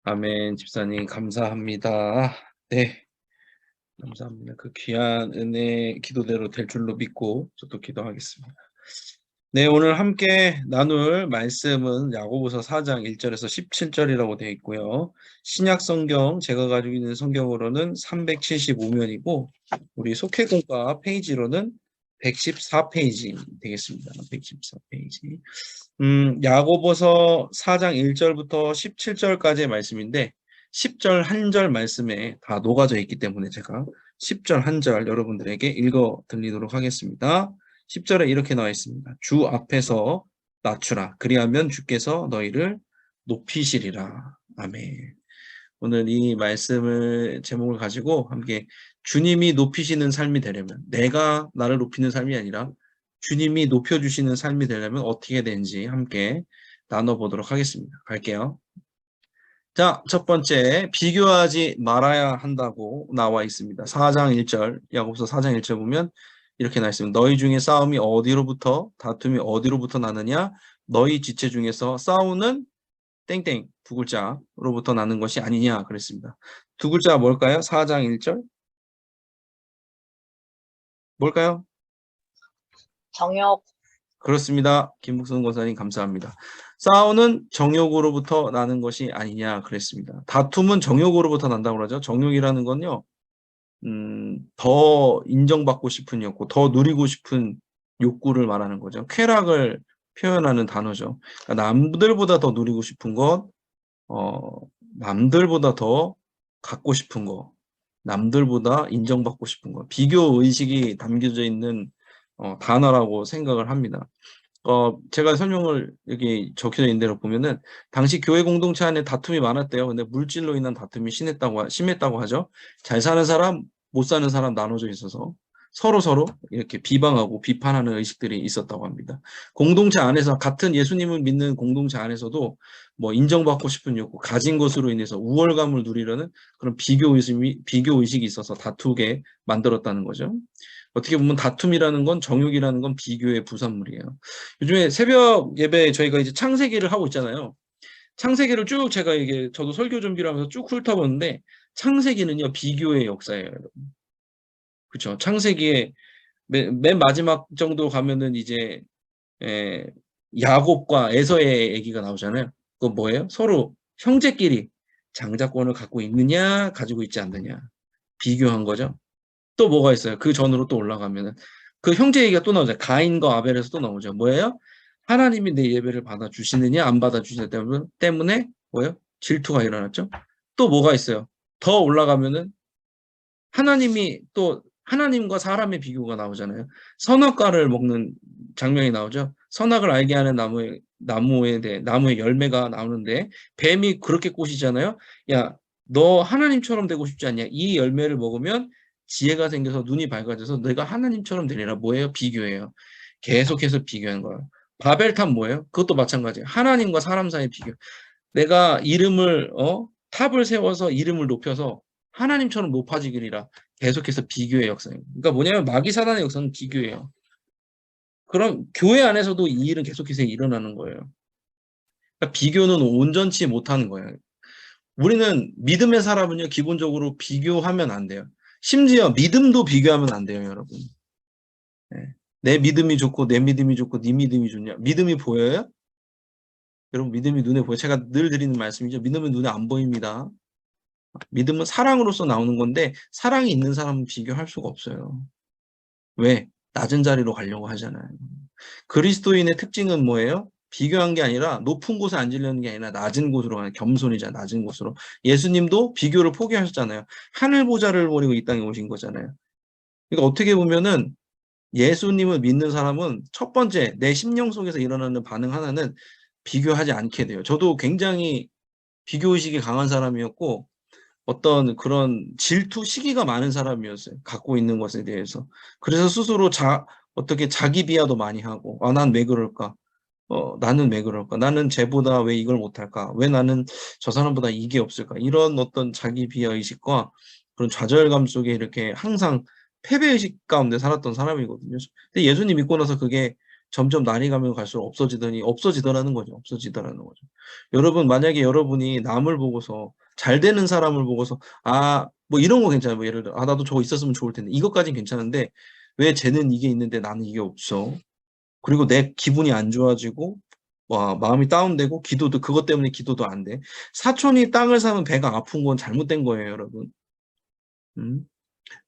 아멘. 집사님 감사합니다. 네, 감사합니다. 그 귀한 은혜 기도대로 될 줄로 믿고 저도 기도하겠습니다. 네, 오늘 함께 나눌 말씀은 야고보서 4장 1절에서 17절이라고 되어 있고요. 신약 성경 제가 가지고 있는 성경으로는 375면이고 우리 속회공과 페이지로는 114페이지 되겠습니다. 114페이지. 야고보서 4장 1절부터 17절까지의 말씀인데 10절 한 절 말씀에 다 녹아져 있기 때문에 제가 10절 한 절 여러분들에게 읽어 드리도록 하겠습니다. 10절에 이렇게 나와 있습니다. 주 앞에서 낮추라. 그리하면 주께서 너희를 높이시리라. 아멘. 오늘 이 말씀을 제목을 가지고 함께 주님이 높이시는 삶이 되려면 내가 나를 높이는 삶이 아니라 주님이 높여주시는 삶이 되려면 어떻게 되는지 함께 나눠보도록 하겠습니다. 갈게요. 자, 첫 번째, 비교하지 말아야 한다고 나와 있습니다. 4장 1절, 야고보서 4장 1절 보면 이렇게 나와 있습니다. 너희 중에 싸움이 어디로부터, 다툼이 어디로부터 나느냐? 너희 지체 중에서 싸우는 땡땡 두 글자로부터 나는 것이 아니냐 그랬습니다. 두 글자가 뭘까요? 4장 1절 뭘까요? 정욕. 그렇습니다. 김묵선 권사님 감사합니다. 싸우는 정욕으로부터 나는 것이 아니냐 그랬습니다. 다툼은 정욕으로부터 난다고 그러죠. 정욕이라는 건요. 더 인정받고 싶은 욕구, 더 누리고 싶은 욕구를 말하는 거죠. 쾌락을 표현하는 단어죠. 그러니까 남들보다 더 누리고 싶은 것, 남들보다 더 갖고 싶은 거, 남들보다 인정받고 싶은 거, 비교 의식이 담겨져 있는 단어라고 생각을 합니다. 제가 설명을 여기 적혀져 있는 대로 보면은 당시 교회 공동체 안에 다툼이 많았대요. 근데 물질로 인한 다툼이 심했다고 하죠. 잘 사는 사람, 못 사는 사람 나눠져 있어서 서로 이렇게 비방하고 비판하는 의식들이 있었다고 합니다. 공동체 안에서 같은 예수님을 믿는 공동체 안에서도 뭐 인정받고 싶은 욕구, 가진 것으로 인해서 우월감을 누리려는 그런 비교 의식이 있어서 다투게 만들었다는 거죠. 어떻게 보면 다툼이라는 건 정욕이라는 건 비교의 부산물이에요. 요즘에 새벽 예배 저희가 이제 창세기를 하고 있잖아요. 창세기를 쭉 제가 이게 저도 설교 준비를 하면서 쭉 훑어보는데 창세기는요 비교의 역사예요, 여러분. 그렇죠? 창세기에 맨 마지막 정도 가면은 이제 야곱과 에서의 얘기가 나오잖아요. 그거 뭐예요? 서로 형제끼리 장자권을 갖고 있느냐, 가지고 있지 않느냐 비교한 거죠. 또 뭐가 있어요? 그 전으로 또 올라가면은 그 형제 얘기가 또 나오죠. 가인과 아벨에서 또 나오죠. 뭐예요? 하나님이 내 예배를 받아주시느냐 안 받아주시느냐 때문에 뭐예요? 질투가 일어났죠. 또 뭐가 있어요? 더 올라가면은 하나님이 또 하나님과 사람의 비교가 나오잖아요. 선악과를 먹는 장면이 나오죠. 선악을 알게 하는 나무의 열매가 나오는데 뱀이 그렇게 꼬시잖아요. 야, 너 하나님처럼 되고 싶지 않냐? 이 열매를 먹으면 지혜가 생겨서 눈이 밝아져서 내가 하나님처럼 되리라. 뭐예요? 비교예요. 계속해서 비교하는 거예요. 바벨탑 뭐예요? 그것도 마찬가지예요. 하나님과 사람 사이의 비교. 내가 탑을 세워서 이름을 높여서 하나님처럼 높아지기리라. 계속해서 비교의 역사예요. 그러니까 뭐냐면 마귀 사단의 역사는 비교예요. 그럼 교회 안에서도 이 일은 계속해서 일어나는 거예요. 그러니까 비교는 온전치 못하는 거예요. 우리는 믿음의 사람은요 기본적으로 비교하면 안 돼요. 심지어 믿음도 비교하면 안 돼요, 여러분. 네. 내 믿음이 좋고 내 믿음이 좋고 네 믿음이 좋냐? 믿음이 보여요? 여러분 믿음이 눈에 보여요? 제가 늘 드리는 말씀이죠. 믿음은 눈에 안 보입니다. 믿음은 사랑으로서 나오는 건데 사랑이 있는 사람은 비교할 수가 없어요. 왜? 낮은 자리로 가려고 하잖아요. 그리스도인의 특징은 뭐예요? 비교한 게 아니라 높은 곳에 앉으려는 게 아니라 낮은 곳으로 가는 겸손이잖아요. 낮은 곳으로. 예수님도 비교를 포기하셨잖아요. 하늘 보좌를 버리고 이 땅에 오신 거잖아요. 그러니까 어떻게 보면은 예수님을 믿는 사람은 첫 번째 내 심령 속에서 일어나는 반응 하나는 비교하지 않게 돼요. 저도 굉장히 비교의식이 강한 사람이었고 어떤 그런 질투 시기가 많은 사람이었어요. 갖고 있는 것에 대해서. 그래서 스스로 어떻게 자기 비하도 많이 하고, 난 왜 그럴까? 나는 왜 그럴까? 나는 쟤보다 왜 이걸 못할까? 왜 나는 저 사람보다 이게 없을까? 이런 어떤 자기 비하 의식과 그런 좌절감 속에 이렇게 항상 패배의식 가운데 살았던 사람이거든요. 근데 예수님 믿고 나서 그게 점점 날이 가면 갈수록 없어지더라는 거죠. 여러분, 만약에 여러분이 남을 보고서 잘 되는 사람을 보고서 뭐 이런 거 괜찮아요. 뭐 예를 들어 나도 저거 있었으면 좋을 텐데 이것까진 괜찮은데 왜 쟤는 이게 있는데 나는 이게 없어? 그리고 내 기분이 안 좋아지고 마음이 다운되고 그것 때문에 기도도 안 돼. 사촌이 땅을 사면 배가 아픈 건 잘못된 거예요, 여러분.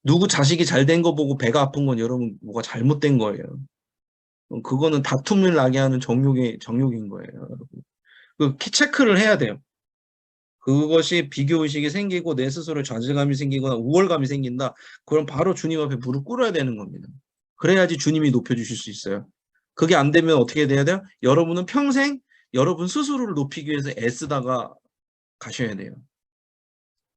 누구 자식이 잘 된 거 보고 배가 아픈 건 여러분 뭐가 잘못된 거예요. 그거는 다툼을 나게 하는 정욕인 거예요, 여러분. 그 체크를 해야 돼요. 그것이 비교의식이 생기고 내 스스로 좌절감이 생기거나 우월감이 생긴다. 그럼 바로 주님 앞에 무릎 꿇어야 되는 겁니다. 그래야지 주님이 높여주실 수 있어요. 그게 안 되면 어떻게 돼야 돼요? 여러분은 평생 여러분 스스로를 높이기 위해서 애쓰다가 가셔야 돼요.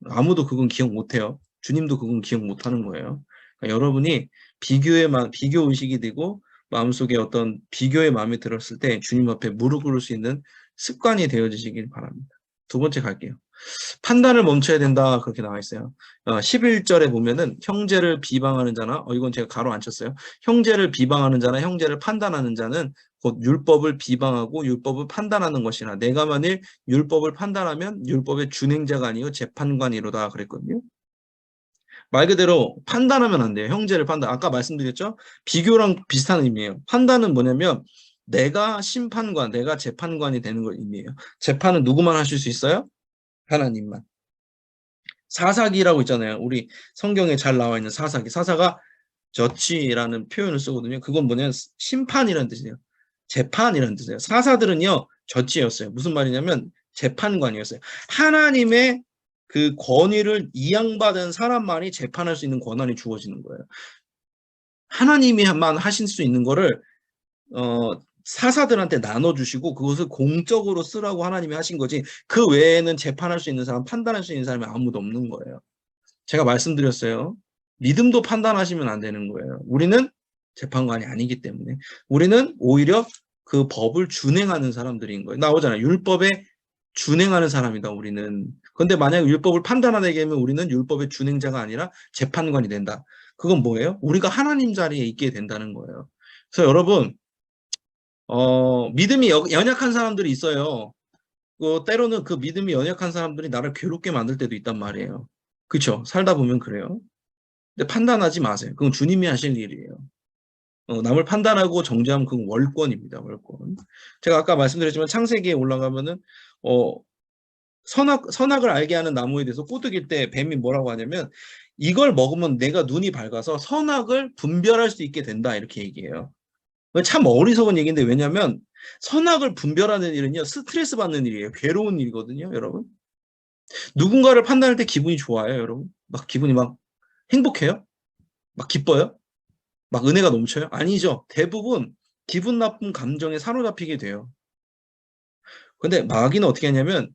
아무도 그건 기억 못해요. 주님도 그건 기억 못하는 거예요. 그러니까 여러분이 비교의식이 되고 마음속에 어떤 비교의 마음이 들었을 때 주님 앞에 무릎 꿇을 수 있는 습관이 되어지시길 바랍니다. 두 번째 갈게요. 판단을 멈춰야 된다 그렇게 나와 있어요. 11절에 보면은 형제를 비방하는 자나 이건 제가 가로 안 쳤어요. 형제를 비방하는 자나 형제를 판단하는 자는 곧 율법을 비방하고 율법을 판단하는 것이나 내가 만일 율법을 판단하면 율법의 준행자가 아니요 재판관이로다 그랬거든요. 말 그대로 판단하면 안 돼요. 형제를 아까 말씀드렸죠? 비교랑 비슷한 의미예요. 판단은 뭐냐면 내가 심판관, 내가 재판관이 되는 걸 의미해요. 재판은 누구만 하실 수 있어요? 하나님만. 사사기라고 있잖아요. 우리 성경에 잘 나와 있는 사사기. 사사가 저치라는 표현을 쓰거든요. 그건 뭐냐면 심판이라는 뜻이에요. 재판이라는 뜻이에요. 사사들은요, 저치였어요. 무슨 말이냐면 재판관이었어요. 하나님의 그 권위를 이양받은 사람만이 재판할 수 있는 권한이 주어지는 거예요. 하나님이만 하실 수 있는 거를 사사들한테 나눠주시고 그것을 공적으로 쓰라고 하나님이 하신 거지 그 외에는 재판할 수 있는 사람, 판단할 수 있는 사람이 아무도 없는 거예요. 제가 말씀드렸어요. 믿음도 판단하시면 안 되는 거예요. 우리는 재판관이 아니기 때문에 우리는 오히려 그 법을 준행하는 사람들인 거예요. 나오잖아요. 율법에 준행하는 사람이다 우리는. 그런데 만약에 율법을 판단하게 되면 우리는 율법의 준행자가 아니라 재판관이 된다. 그건 뭐예요? 우리가 하나님 자리에 있게 된다는 거예요. 그래서 여러분 믿음이 연약한 사람들이 있어요. 때로는 그 믿음이 연약한 사람들이 나를 괴롭게 만들 때도 있단 말이에요. 그렇죠? 살다 보면 그래요. 근데 판단하지 마세요. 그건 주님이 하실 일이에요. 남을 판단하고 정죄하면 그건 월권입니다. 월권. 제가 아까 말씀드렸지만 창세기에 올라가면은 선악을 알게 하는 나무에 대해서 꼬드길 때 뱀이 뭐라고 하냐면 이걸 먹으면 내가 눈이 밝아서 선악을 분별할 수 있게 된다 이렇게 얘기해요. 참 어리석은 얘기인데 왜냐면 선악을 분별하는 일은요 스트레스 받는 일이에요. 괴로운 일이거든요, 여러분. 누군가를 판단할 때 기분이 좋아요, 여러분. 기분이 행복해요? 기뻐요? 은혜가 넘쳐요? 아니죠. 대부분 기분 나쁜 감정에 사로잡히게 돼요. 근데 마귀는 어떻게 하냐면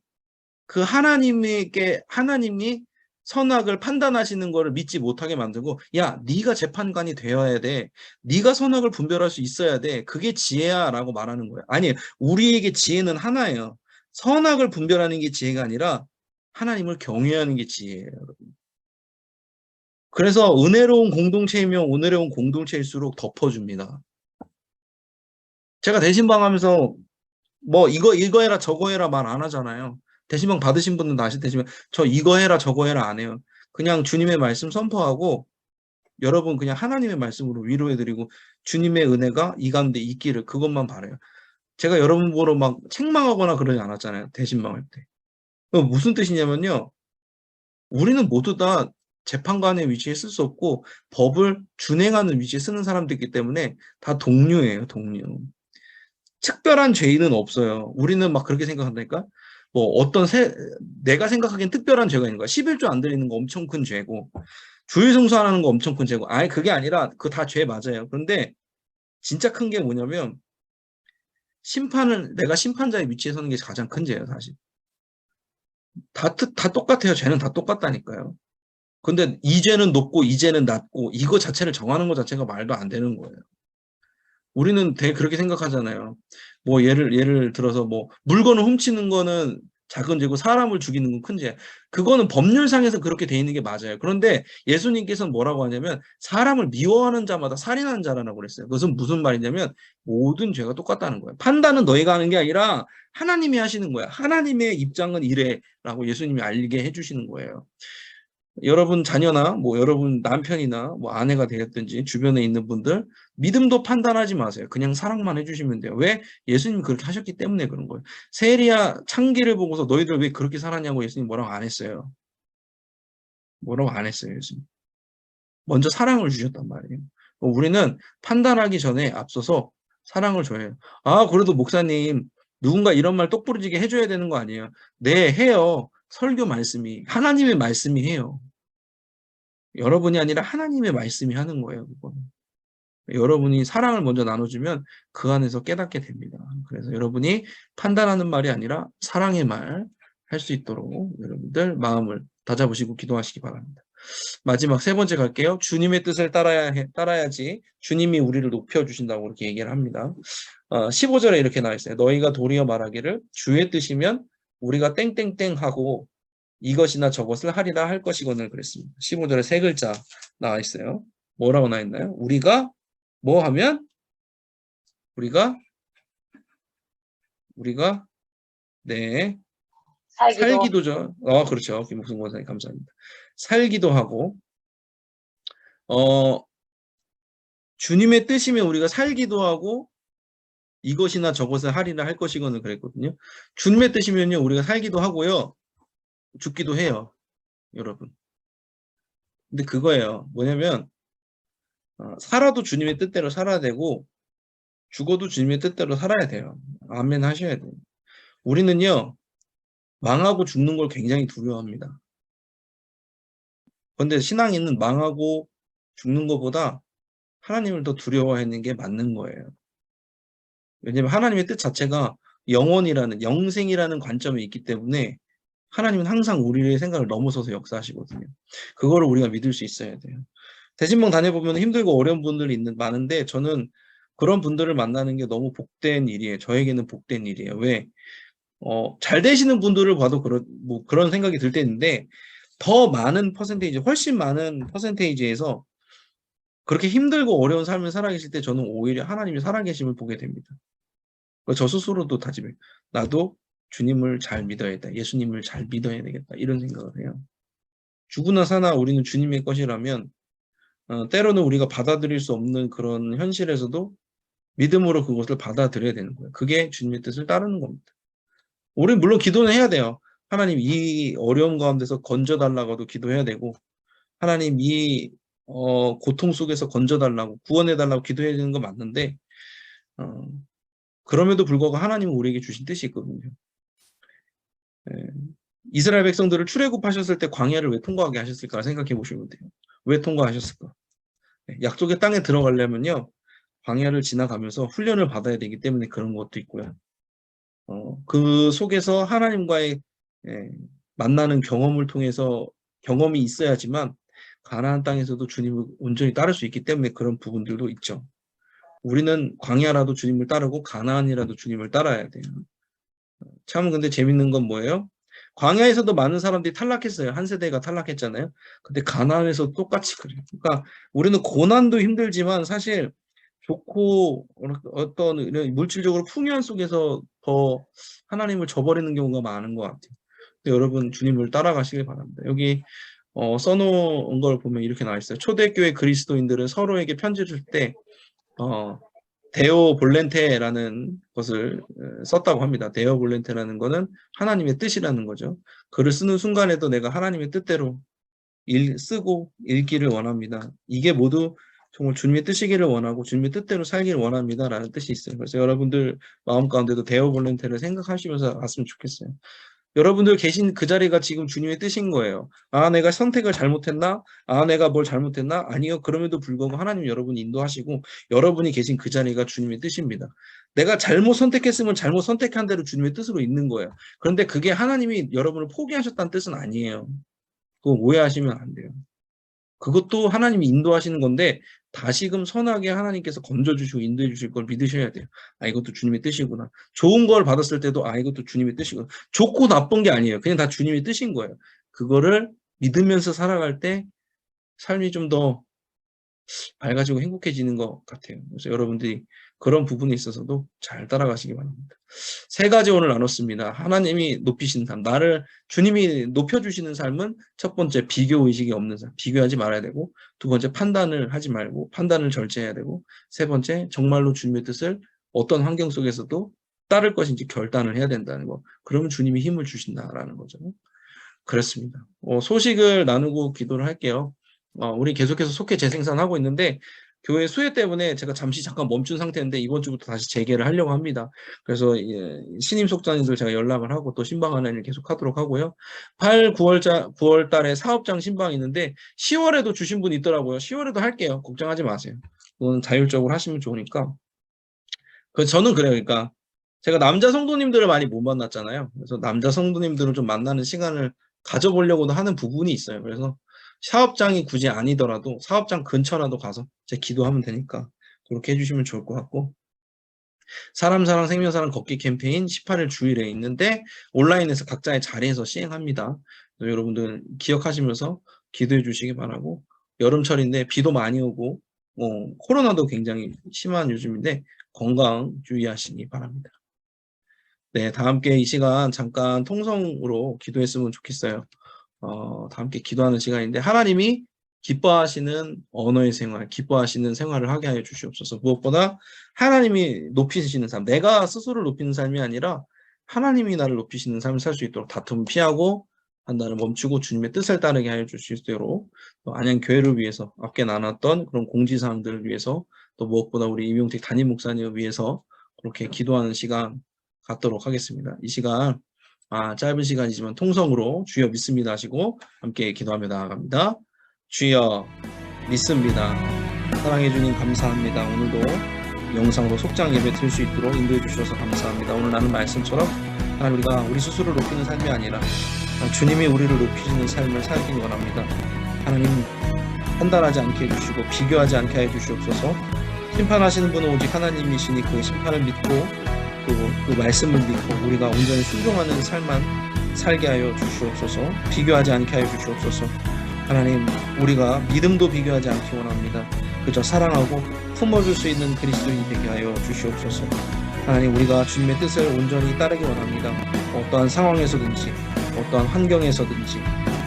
그 하나님이 선악을 판단하시는 거를 믿지 못하게 만들고 야, 네가 재판관이 되어야 돼. 네가 선악을 분별할 수 있어야 돼. 그게 지혜야 라고 말하는 거예요. 아니, 우리에게 지혜는 하나예요. 선악을 분별하는 게 지혜가 아니라 하나님을 경외하는 게 지혜예요, 여러분. 그래서 은혜로운 공동체이면 은혜로운 공동체일수록 덮어줍니다. 제가 대신방하면서 이거 해라 저거 해라 말 안 하잖아요. 대신방 받으신 분은 아시겠지만 저 이거 해라 저거 해라 안 해요. 그냥 주님의 말씀 선포하고 여러분 그냥 하나님의 말씀으로 위로해드리고 주님의 은혜가 이 가운데 있기를 그것만 바라요. 제가 여러분 보러 책망하거나 그러지 않았잖아요. 대신방할 때. 무슨 뜻이냐면요. 우리는 모두 다 재판관의 위치에 쓸 수 없고 법을 준행하는 위치에 쓰는 사람들이기 때문에 다 동료예요. 동료. 특별한 죄인은 없어요. 우리는 그렇게 생각한다니까? 내가 생각하기엔 특별한 죄가 있는 거야. 11조 안 드리는 거 엄청 큰 죄고, 주일 성수하는 거 엄청 큰 죄고, 그게 아니라, 그거 다 죄 맞아요. 그런데, 진짜 큰 게 뭐냐면, 내가 심판자의 위치에 서는 게 가장 큰 죄예요, 사실. 다 똑같아요. 죄는 다 똑같다니까요. 근데, 이 죄는 높고, 이 죄는 낮고, 이거 자체를 정하는 것 자체가 말도 안 되는 거예요. 우리는 되게 그렇게 생각하잖아요. 예를 들어서 물건을 훔치는 거는 작은 죄고 사람을 죽이는 건 큰 죄. 그거는 법률상에서 그렇게 돼 있는 게 맞아요. 그런데 예수님께서는 뭐라고 하냐면 사람을 미워하는 자마다 살인하는 자라고 그랬어요. 그것은 무슨 말이냐면 모든 죄가 똑같다는 거예요. 판단은 너희가 하는 게 아니라 하나님이 하시는 거야. 하나님의 입장은 이래라고 예수님이 알게 해주시는 거예요. 여러분 자녀나 뭐 여러분 남편이나 뭐 아내가 되었든지 주변에 있는 분들 믿음도 판단하지 마세요. 그냥 사랑만 해주시면 돼요. 왜? 예수님이 그렇게 하셨기 때문에 그런 거예요. 세리야 창기를 보고서 너희들 왜 그렇게 살았냐고 예수님 뭐라고 안 했어요. 뭐라고 안 했어요. 예수님. 먼저 사랑을 주셨단 말이에요. 우리는 판단하기 전에 앞서서 사랑을 줘야 해요. 아 그래도 목사님 누군가 이런 말 똑부러지게 해줘야 되는 거 아니에요. 네 해요. 설교 말씀이 하나님의 말씀이 해요. 여러분이 아니라 하나님의 말씀이 하는 거예요. 그거는. 여러분이 사랑을 먼저 나눠주면 그 안에서 깨닫게 됩니다. 그래서 여러분이 판단하는 말이 아니라 사랑의 말 할 수 있도록 여러분들 마음을 다잡으시고 기도하시기 바랍니다. 마지막 세 번째 갈게요. 주님의 뜻을 따라야지 주님이 우리를 높여주신다고 이렇게 얘기를 합니다. 15절에 이렇게 나와 있어요. 너희가 도리어 말하기를 주의 뜻이면 우리가 땡땡땡 하고 이것이나 저것을 하리라 할 것이거늘 그랬습니다. 15절에 세 글자 나와 있어요. 뭐라고 나와 있나요? 우리가 뭐 하면? 우리가 네 살기도죠. 그렇죠. 김옥순 권사님 감사합니다. 살기도 하고 주님의 뜻이면 우리가 살기도 하고 이것이나 저것을 하리라 할 것이거늘 그랬거든요. 주님의 뜻이면요 우리가 살기도 하고요 죽기도 해요. 여러분. 근데 그거예요. 뭐냐면 살아도 주님의 뜻대로 살아야 되고 죽어도 주님의 뜻대로 살아야 돼요. 아멘 하셔야 돼요. 우리는요 망하고 죽는 걸 굉장히 두려워합니다. 그런데 신앙인은 망하고 죽는 것보다 하나님을 더 두려워하는 게 맞는 거예요. 왜냐하면 하나님의 뜻 자체가 영원이라는 영생이라는 관점이 있기 때문에 하나님은 항상 우리의 생각을 넘어서서 역사하시거든요. 그거를 우리가 믿을 수 있어야 돼요. 대신봉 다녀보면 힘들고 어려운 분들이 많은데 저는 그런 분들을 만나는 게 너무 복된 일이에요. 저에게는 복된 일이에요. 왜? 잘 되시는 분들을 봐도 그런 생각이 들 때 있는데 더 많은 퍼센테이지, 훨씬 많은 퍼센테이지에서 그렇게 힘들고 어려운 삶을 살아계실 때 저는 오히려 하나님이 살아계심을 보게 됩니다. 저 스스로도 다짐해요. 나도 주님을 잘 믿어야겠다. 예수님을 잘 믿어야 되겠다. 이런 생각을 해요. 죽으나 사나 우리는 주님의 것이라면 때로는 우리가 받아들일 수 없는 그런 현실에서도 믿음으로 그것을 받아들여야 되는 거예요. 그게 주님의 뜻을 따르는 겁니다. 우리는 물론 기도는 해야 돼요. 하나님 이 어려움 가운데서 건져달라고도 기도해야 되고 하나님 이 고통 속에서 건져달라고 구원해달라고 기도해야 되는 거 맞는데 그럼에도 불구하고 하나님은 우리에게 주신 뜻이 있거든요. 이스라엘 백성들을 출애굽하셨을 때 광야를 왜 통과하게 하셨을까 생각해 보시면 돼요. 왜 통과하셨을까? 약속의 땅에 들어가려면요. 광야를 지나가면서 훈련을 받아야 되기 때문에 그런 것도 있고요. 그 속에서 하나님과의 만나는 경험을 통해서 경험이 있어야지만 가나안 땅에서도 주님을 온전히 따를 수 있기 때문에 그런 부분들도 있죠. 우리는 광야라도 주님을 따르고 가나안이라도 주님을 따라야 돼요. 참 근데 재밌는 건 뭐예요? 광야에서도 많은 사람들이 탈락했어요. 한 세대가 탈락했잖아요. 근데 가나안에서 똑같이 그래요. 그러니까 우리는 고난도 힘들지만 사실 좋고 어떤 이런 물질적으로 풍요한 속에서 더 하나님을 저버리는 경우가 많은 것 같아요. 여러분 주님을 따라가시길 바랍니다. 여기 써놓은 걸 보면 이렇게 나와 있어요. 초대교회 그리스도인들은 서로에게 편지 줄 때 데오 볼렌테라는 것을 썼다고 합니다. 데오 볼렌테라는 것은 하나님의 뜻이라는 거죠. 글을 쓰는 순간에도 내가 하나님의 뜻대로 쓰고 읽기를 원합니다. 이게 모두 정말 주님의 뜻이기를 원하고 주님의 뜻대로 살기를 원합니다. 라는 뜻이 있어요. 그래서 여러분들 마음 가운데도 데오 볼렌테를 생각하시면서 갔으면 좋겠어요. 여러분들 계신 그 자리가 지금 주님의 뜻인 거예요. 아, 내가 선택을 잘못했나? 아, 내가 뭘 잘못했나? 아니요. 그럼에도 불구하고 하나님 여러분 인도하시고 여러분이 계신 그 자리가 주님의 뜻입니다. 내가 잘못 선택했으면 잘못 선택한 대로 주님의 뜻으로 있는 거예요. 그런데 그게 하나님이 여러분을 포기하셨다는 뜻은 아니에요. 그거 오해하시면 안 돼요. 그것도 하나님이 인도하시는 건데 다시금 선하게 하나님께서 건져주시고 인도해 주실 걸 믿으셔야 돼요. 아, 이것도 주님의 뜻이구나. 좋은 걸 받았을 때도 아, 이것도 주님의 뜻이구나. 좋고 나쁜 게 아니에요. 그냥 다 주님의 뜻인 거예요. 그거를 믿으면서 살아갈 때 삶이 좀 더 밝아지고 행복해지는 것 같아요. 그래서 여러분들이 그런 부분에 있어서도 잘 따라가시기 바랍니다. 세 가지 오늘 나눴습니다. 하나님이 높이시는 삶, 나를 주님이 높여주시는 삶은 첫 번째 비교 의식이 없는 삶, 비교하지 말아야 되고, 두 번째 판단을 하지 말고 판단을 절제해야 되고, 세 번째 정말로 주님의 뜻을 어떤 환경 속에서도 따를 것인지 결단을 해야 된다는 거. 그러면 주님이 힘을 주신다라는 거죠. 그렇습니다. 소식을 나누고 기도를 할게요. 우리 계속해서 속회 재생산하고 있는데 교회 수혜 때문에 제가 잠깐 멈춘 상태인데 이번 주부터 다시 재개를 하려고 합니다. 그래서 신임 속장님들 제가 연락을 하고 또 신방하는 일 계속 하도록 하고요. 9월 달에 사업장 신방이 있는데 10월에도 주신 분이 있더라고요. 10월에도 할게요. 걱정하지 마세요. 그건 자율적으로 하시면 좋으니까. 저는 그래요. 그러니까 제가 남자 성도님들을 많이 못 만났잖아요. 그래서 남자 성도님들을 좀 만나는 시간을 가져보려고도 하는 부분이 있어요. 그래서 사업장이 굳이 아니더라도 사업장 근처라도 가서 제 기도하면 되니까 그렇게 해주시면 좋을 것 같고, 사람 사랑 생명사랑 걷기 캠페인 18일 주일에 있는데 온라인에서 각자의 자리에서 시행합니다. 여러분들 기억하시면서 기도해 주시기 바라고, 여름철인데 비도 많이 오고 코로나도 굉장히 심한 요즘인데 건강 주의하시기 바랍니다. 네, 다 함께 이 시간 잠깐 통성으로 기도했으면 좋겠어요. 다 함께 기도하는 시간인데 하나님이 기뻐하시는 언어의 생활, 기뻐하시는 생활을 하게 하여 주시옵소서. 무엇보다 하나님이 높이시는 삶, 내가 스스로를 높이는 삶이 아니라 하나님이 나를 높이시는 삶을 살 수 있도록 다툼 피하고 판단을 멈추고 주님의 뜻을 따르게 하여 주실 수 있도록, 또 안양교회를 위해서 앞게 나눴던 그런 공지사항들을 위해서, 또 무엇보다 우리 임용택 담임 목사님을 위해서 그렇게 기도하는 시간 갖도록 하겠습니다. 이 시간 짧은 시간이지만 통성으로 주여 믿습니다 하시고 함께 기도하며 나아갑니다. 주여 믿습니다. 사랑해 주님 감사합니다. 오늘도 영상으로 속장 예배 드릴 수 있도록 인도해 주셔서 감사합니다. 오늘 나는 말씀처럼 우리가 우리 스스로를 높이는 삶이 아니라 주님이 우리를 높이시는 삶을 살기 원합니다. 하나님 판단하지 않게 해주시고 비교하지 않게 해주시옵소서. 심판하시는 분은 오직 하나님이시니 그 심판을 믿고 그 말씀을 믿고 우리가 온전히 순종하는 삶만 살게 하여 주시옵소서. 비교하지 않게 하여 주시옵소서. 하나님, 우리가 믿음도 비교하지 않기 원합니다. 그저 사랑하고 품어줄 수 있는 그리스도인이 되게 하여 주시옵소서. 하나님, 우리가 주님의 뜻을 온전히 따르기 원합니다. 어떠한 상황에서든지 어떠한 환경에서든지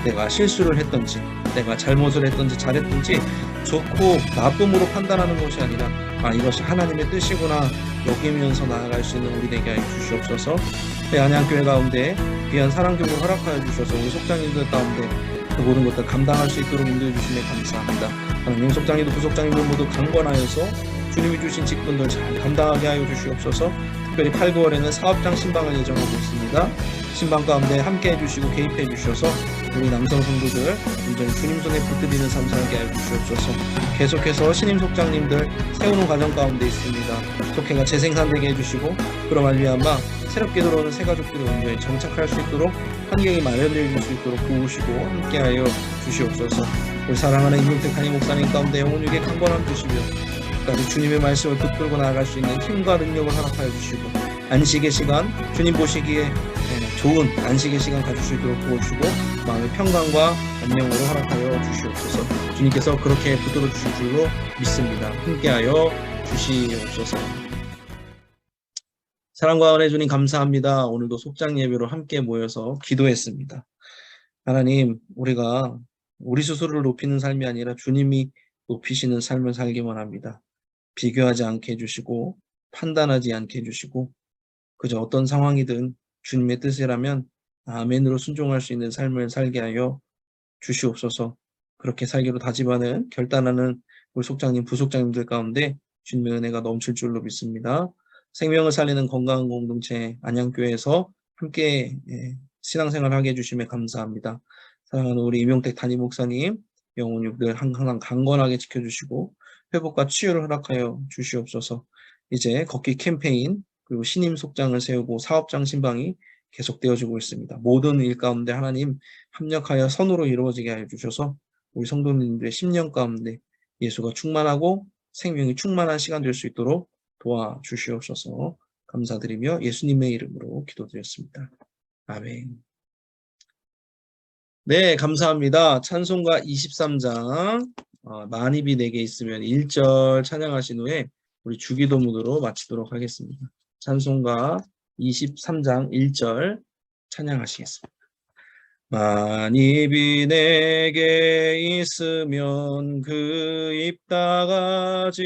내가 실수를 했든지 내가 잘못을 했든지 잘했든지 좋고 나쁨으로 판단하는 것이 아니라 이것이 하나님의 뜻이구나 여기면서 나아갈 수 있는 우리 되게 하여 주시옵소서. 안양교회 가운데 귀한 사랑교회를 허락하여 주셔서 우리 속장님들 가운데 그 모든 것들 감당할 수 있도록 인도해 주시면 감사합니다. 하나님, 속장님도 부속장님들 모두 강건하여서 주님이 주신 직분들 잘 감당하게 하여 주시옵소서. 특별히 8, 9월에는 사업장 신방을 예정하고 있습니다. 신방 가운데 함께 해주시고 개입해 주셔서 우리 남성 성도들 온전히 주님 손에 붙들리는 삶 살게 하여 주시옵소서. 계속해서 신임 속장님들 세우는 과정 가운데 있습니다. 속회가 재생산되게 해주시고 그로 말미암아 새롭게 들어오는 새 가족들이 온전히 정착할 수 있도록 환경이 마련되어 줄 수 있도록 도우시고 함께하여 주시옵소서. 우리 사랑하는 임용택 담임 목사님 가운데 영혼육에 강건함 주시며 끝까지 주님의 말씀을 붙들고 나아갈 수 있는 힘과 능력을 허락하여 주시고 안식의 시간, 주님 보시기에 좋은 안식의 시간 가질 수 있도록 도와주시고 마음의 평강과 안녕으로 허락하여 주시옵소서. 주님께서 그렇게 붙들어 주실 줄로 믿습니다. 함께하여 주시옵소서. 사랑과 은혜 주님 감사합니다. 오늘도 속장 예배로 함께 모여서 기도했습니다. 하나님, 우리가 우리 스스로를 높이는 삶이 아니라 주님이 높이시는 삶을 살기만 합니다. 비교하지 않게 해주시고 판단하지 않게 해주시고 그저 어떤 상황이든 주님의 뜻이라면 아멘으로 순종할 수 있는 삶을 살게 하여 주시옵소서. 그렇게 살기로 다짐하는 결단하는 우리 속장님, 부속장님들 가운데 주님의 은혜가 넘칠 줄로 믿습니다. 생명을 살리는 건강한 공동체 안양교회에서 함께 신앙생활 하게 해주시면 감사합니다. 사랑하는 우리 임용택 담임 목사님 영혼육들 항상 강건하게 지켜주시고 회복과 치유를 허락하여 주시옵소서. 이제 걷기 캠페인 그리고 신임 속장을 세우고 사업장 신방이 계속되어지고 있습니다. 모든 일 가운데 하나님 합력하여 선으로 이루어지게 하여 주셔서 우리 성도님들의 심령 가운데 예수가 충만하고 생명이 충만한 시간 될 수 있도록 도와주시옵소서. 감사드리며 예수님의 이름으로 기도드렸습니다. 아멘. 네, 감사합니다. 찬송가 23장 만입이 내게 있으면 1절 찬양하신 후에 우리 주기도문으로 마치도록 하겠습니다. 찬송가 23장 1절 찬양하시겠습니다. 만입이 내게 있으면 그 입 다가지고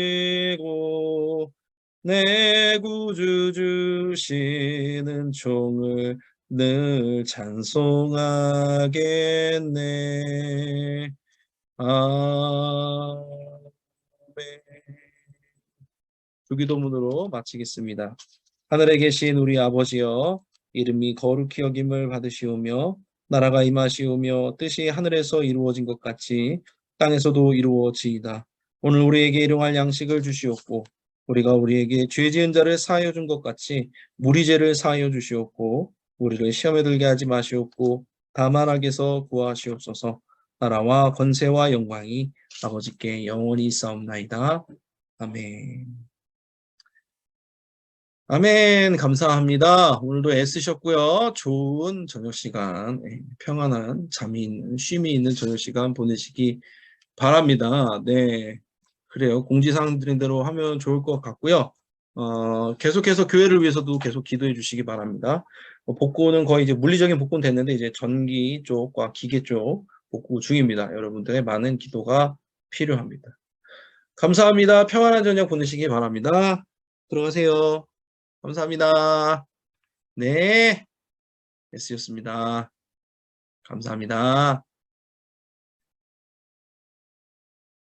내 구주 주시는 총을 늘 찬송하겠네. 아멘. 주기도문으로 마치겠습니다. 하늘에 계신 우리 아버지여, 이름이 거룩히 여김을 받으시오며 나라가 임하시오며 뜻이 하늘에서 이루어진 것 같이 땅에서도 이루어지이다. 오늘 우리에게 일용할 양식을 주시옵고 우리가 우리에게 죄 지은 자를 사하여 준 것 같이 우리 죄를 사하여 주시옵고 우리를 시험에 들게 하지 마시옵고 다만 악에서 구하시옵소서. 나라와 권세와 영광이 아버지께 영원히 있사옵나이다. 아멘. 아멘. 감사합니다. 오늘도 애쓰셨고요. 좋은 저녁 시간, 평안한 잠이 있는, 쉼이 있는 저녁 시간 보내시기 바랍니다. 네. 그래요. 공지사항 드린 대로 하면 좋을 것 같고요. 계속해서 교회를 위해서도 계속 기도해 주시기 바랍니다. 복구는 거의 이제 물리적인 복구는 됐는데 이제 전기 쪽과 기계 쪽 복구 중입니다. 여러분들의 많은 기도가 필요합니다. 감사합니다. 평안한 저녁 보내시기 바랍니다. 들어가세요. 감사합니다. 네. 애쓰셨습니다. 감사합니다.